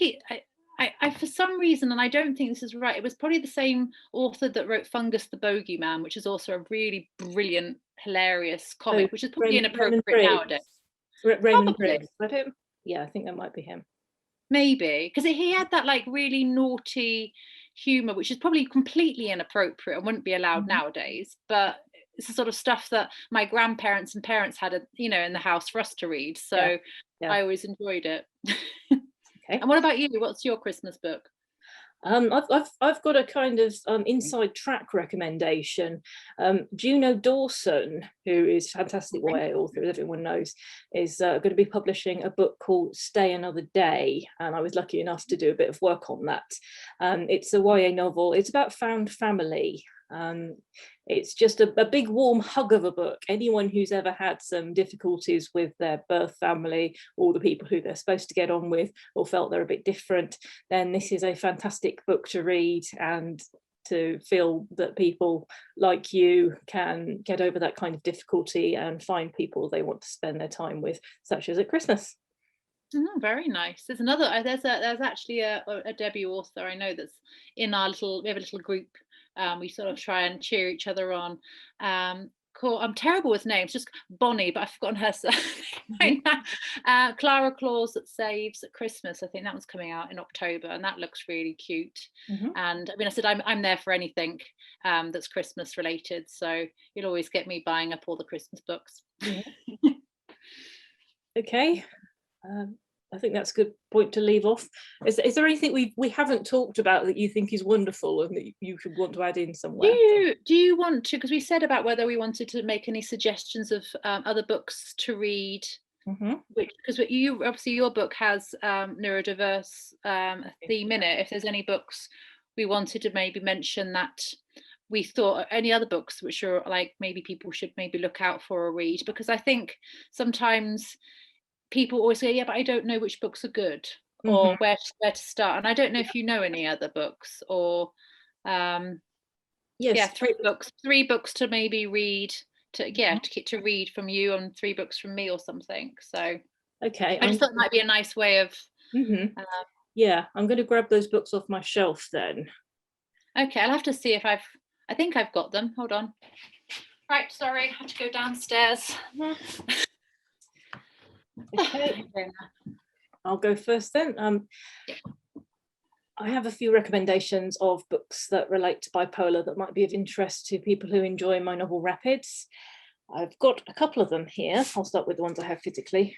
I for some reason, and I don't think this is right, it was probably the same author that wrote Fungus the Bogeyman, which is also a really brilliant, hilarious comic, which is probably inappropriate nowadays. Raymond Briggs. Yeah, I think that might be him. Maybe, because he had that like really naughty humor, which is probably completely inappropriate and wouldn't be allowed nowadays, but it's the sort of stuff that my grandparents and parents had in the house for us to read, so I always enjoyed it. And what about you? What's your Christmas book? I've got a kind of inside track recommendation. Juno Dawson, who is a fantastic YA author, as everyone knows, is going to be publishing a book called Stay Another Day, and I was lucky enough to do a bit of work on that. It's a YA novel. It's about found family. It's just a big warm hug of a book. Anyone who's ever had some difficulties with their birth family or the people who they're supposed to get on with, or felt they're a bit different, then this is a fantastic book to read, and to feel that people like you can get over that kind of difficulty and find people they want to spend their time with, such as at Christmas. Oh, very nice. There's another, there's actually a debut author I know that's in our we have a little group. We sort of try and cheer each other on. Cool. I'm terrible with names, just Bonnie, but I've forgotten her surname right now. Clara Claus That Saves at Christmas. I think that one's coming out in October, and that looks really cute. And I mean, I said I'm there for anything that's Christmas related, so you'll always get me buying up all the Christmas books. Okay. I think that's a good point to leave off. Is there anything we haven't talked about that you think is wonderful and that you should want to add in somewhere? Do you want to, because we said about whether we wanted to make any suggestions of other books to read, because you obviously your book has neurodiverse theme in it. If there's any books we wanted to maybe mention that we thought, any other books which are like maybe people should maybe look out for or read, because I think sometimes people always say, yeah, but I don't know which books are good or where to start. And I don't know if you know any other books, or three books to maybe read, to read from you, and 3 books from me or something. So okay, I just thought it might be a nice way of yeah, I'm going to grab those books off my shelf then. Okay, I'll have to see if I think I've got them. Hold on. Right, sorry, I have to go downstairs. Okay. I'll go first then. I have a few recommendations of books that relate to bipolar that might be of interest to people who enjoy my novel Rapids. I've got a couple of them here. I'll start with the ones I have physically.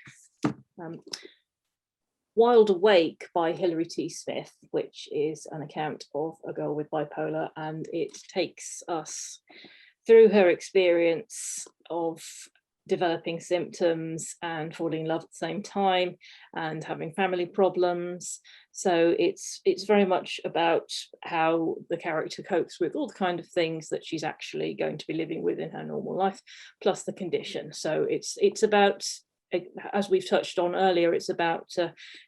Wild Awake by Hilary T. Smith, which is an account of a girl with bipolar, and it takes us through her experience of developing symptoms and falling in love at the same time and having family problems. So it's very much about how the character copes with all the kind of things that she's actually going to be living with in her normal life, plus the condition. So it's about, as we've touched on earlier, it's about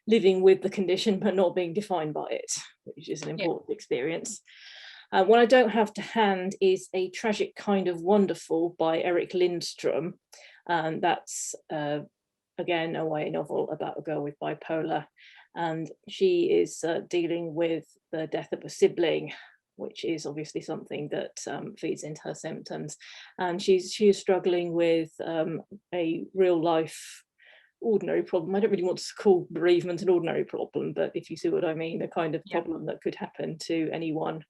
living with the condition but not being defined by it, which is an important experience. What I don't have to hand is A Tragic Kind of Wonderful by Eric Lindstrom. And that's, again, a YA novel about a girl with bipolar. And she is dealing with the death of a sibling, which is obviously something that feeds into her symptoms. And she is struggling with a real life ordinary problem. I don't really want to call bereavement an ordinary problem, but if you see what I mean, the kind of problem that could happen to anyone.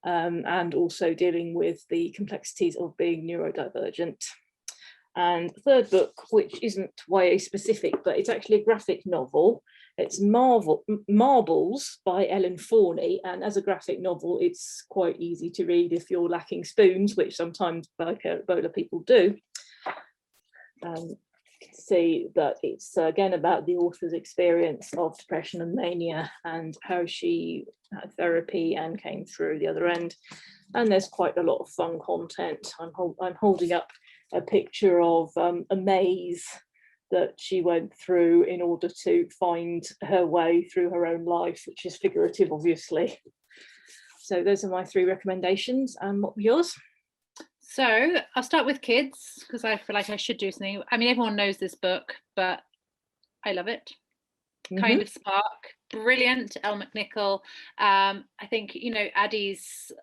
And also dealing with the complexities of being neurodivergent. And the third book, which isn't YA specific, but it's actually a graphic novel. It's Marbles by Ellen Forney. And as a graphic novel, it's quite easy to read if you're lacking spoons, which sometimes bipolar people do. You can see that it's again about the author's experience of depression and mania and how she had therapy and came through the other end. And there's quite a lot of fun content. I'm holding up a picture of a maze that she went through in order to find her way through her own life, which is figurative, obviously. So those are my three recommendations. And what were yours? So I'll start with kids because I feel like I should do something. I mean, everyone knows this book, but I love it. Kind of Spark, brilliant. Elle McNichol. I think, you know, Addie's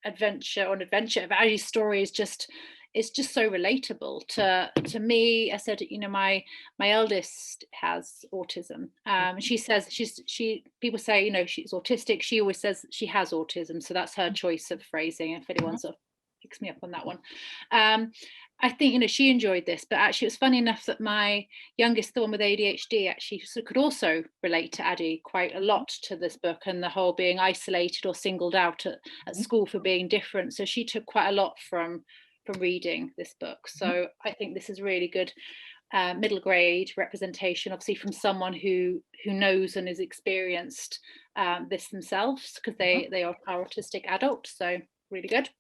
adventure of Addie's story is just, it's just so relatable to me. I said, you know, my eldest has autism. She says people say, you know, she's autistic. She always says she has autism. So that's her choice of phrasing. If anyone sort of picks me up on that one. I think, you know, she enjoyed this, but actually it was funny enough that my youngest, the one with ADHD, actually could also relate to Addie quite a lot to this book and the whole being isolated or singled out at school for being different. So she took quite a lot from reading this book. So I think this is really good middle grade representation, obviously from someone who knows and has experienced this themselves, because they are autistic adults. So really good.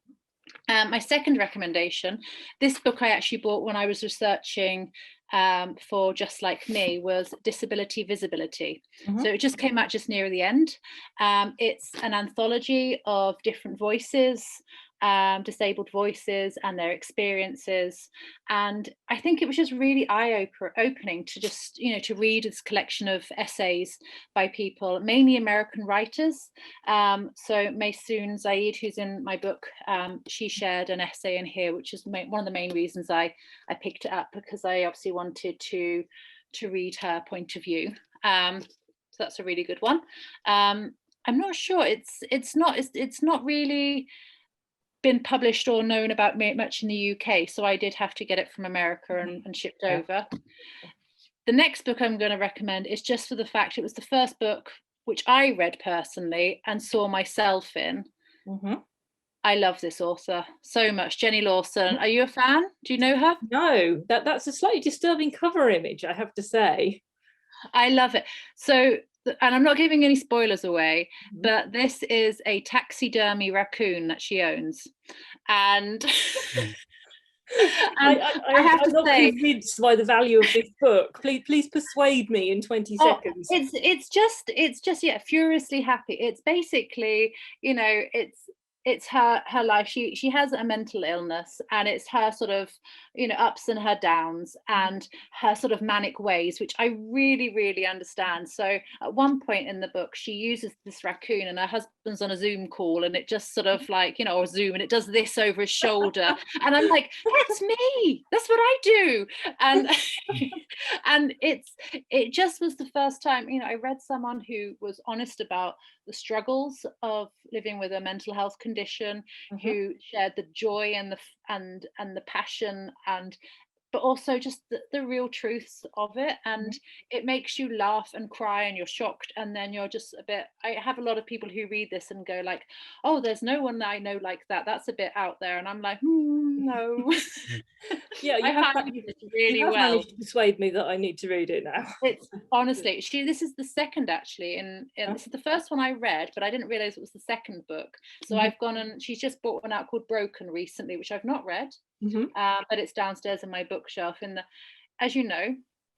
My second recommendation, this book I actually bought when I was researching for Just Like Me, was Disability Visibility. So it just came out just near the end. It's an anthology of different voices, disabled voices and their experiences, and I think it was just really eye-opening to just, you know, to read this collection of essays by people, mainly American writers. So Maysoon Zaid, who's in my book, she shared an essay in here, which is one of the main reasons I picked it up, because I obviously wanted to read her point of view. So that's a really good one. I'm not sure, it's not really been published or known about much in the UK, so I did have to get it from America and shipped over. The next book I'm going to recommend is just for the fact it was the first book which I read personally and saw myself in. I love this author so much, Jenny Lawson. Are you a fan? Do you know her? No, that's a slightly disturbing cover image, I have to say. I love it. So, and I'm not giving any spoilers away, but this is a taxidermy raccoon that she owns. And I'm not convinced by the value of this book. Please persuade me in 20 seconds. It's just yeah, furiously happy. It's basically, you know, it's her life. She has a mental illness, and it's her sort of, you know, ups and her downs and her sort of manic ways, which I really, really understand. So at one point in the book, she uses this raccoon and her husband's on a Zoom call, and it just sort of like, you know, or Zoom, and it does this over his shoulder. And I'm like, that's me. That's what I do. And and it just was the first time, you know, I read someone who was honest about the struggles of living with a mental health condition, Mhm. who shared the joy and the passion, and but also just the real truths of it. And it makes you laugh and cry, and you're shocked, and then you're just a bit, I have a lot of people who read this and go like, oh, there's no one that I know like that, that's a bit out there, and I'm like, no. Yeah, I find this you really have well. managed to persuade me that I need to read it now. It's honestly, this is the second actually, and Huh? this is the first one I read, but I didn't realize it was the second book. So Mhm. I've gone, and she's just bought one out called Broken recently, which I've not read, Mhm. but it's downstairs in my bookshelf in the, as you know,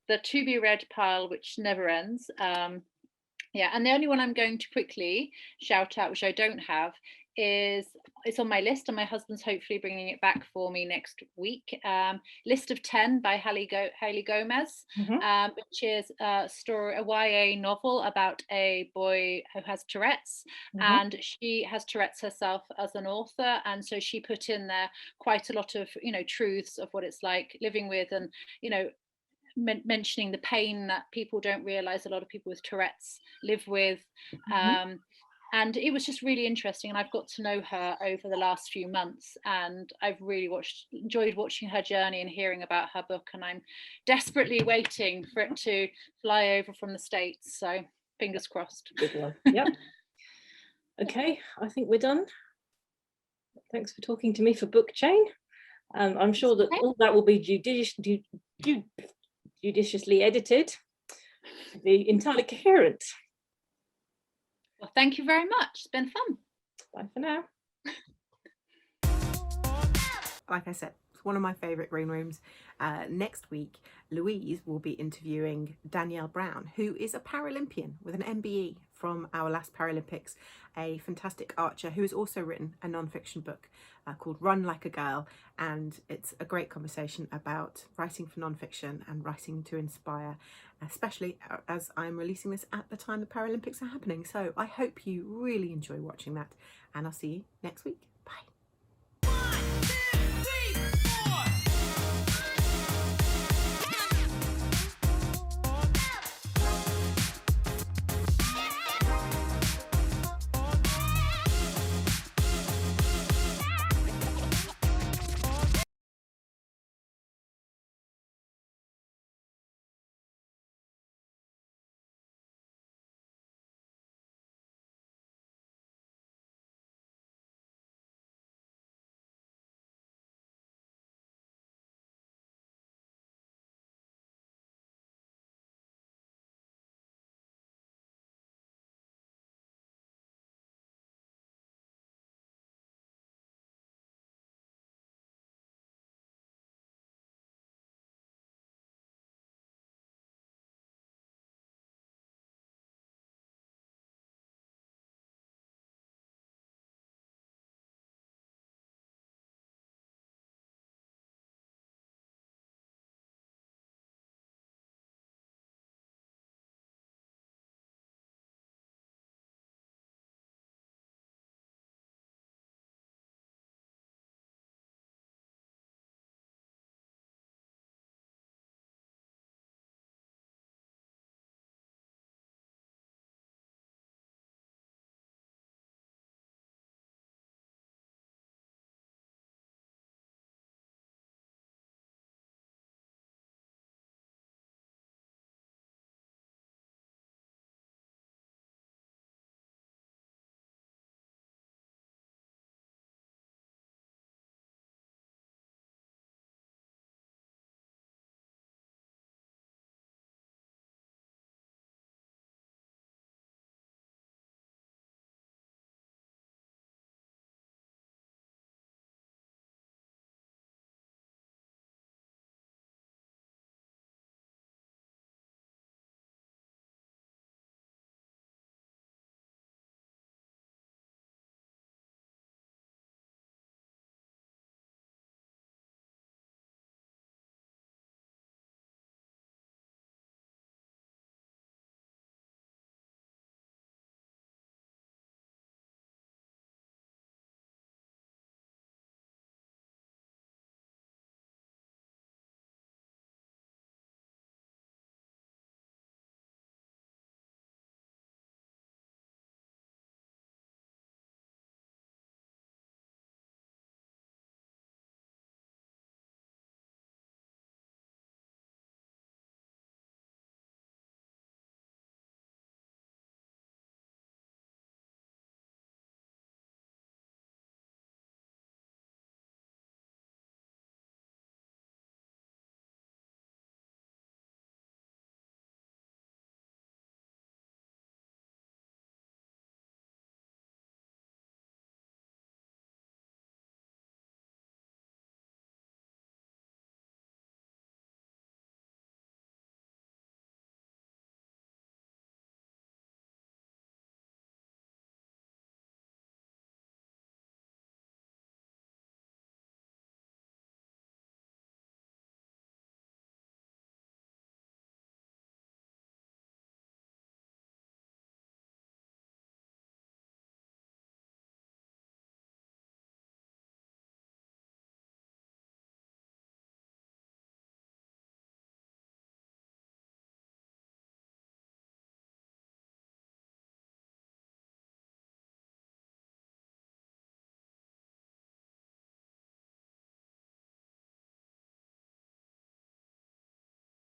the to be read pile, which never ends. Yeah, and the only one I'm going to quickly shout out, which I don't have, is, it's on my list, and my husband's hopefully bringing it back for me next week. List of 10 by Haley Gomez, Mhm. which is a story, a YA novel about a boy who has Tourette's, Mhm. and she has Tourette's herself as an author, and so she put in there quite a lot of, truths of what it's like living with, and mentioning the pain that people don't realize a lot of people with Tourette's live with. Mhm. And it was just really interesting, and I've got to know her over the last few months, and I've really enjoyed watching her journey and hearing about her book, and I'm desperately waiting for it to fly over from the States, so fingers crossed. Good one. Yep. Okay, I think we're done. Thanks for talking to me for Book Chain. I'm sure that all that will be judiciously edited to be entirely coherent. Well, thank you very much, it's been fun. Bye for now. Like I said, it's one of my favourite green rooms. Next week, Louise will be interviewing Danielle Brown, who is a Paralympian with an MBE from our last Paralympics, a fantastic archer who has also written a non-fiction book called Run Like a Girl, and it's a great conversation about writing for non-fiction and writing to inspire, especially as I'm releasing this at the time the Paralympics are happening. So I hope you really enjoy watching that, and I'll see you next week.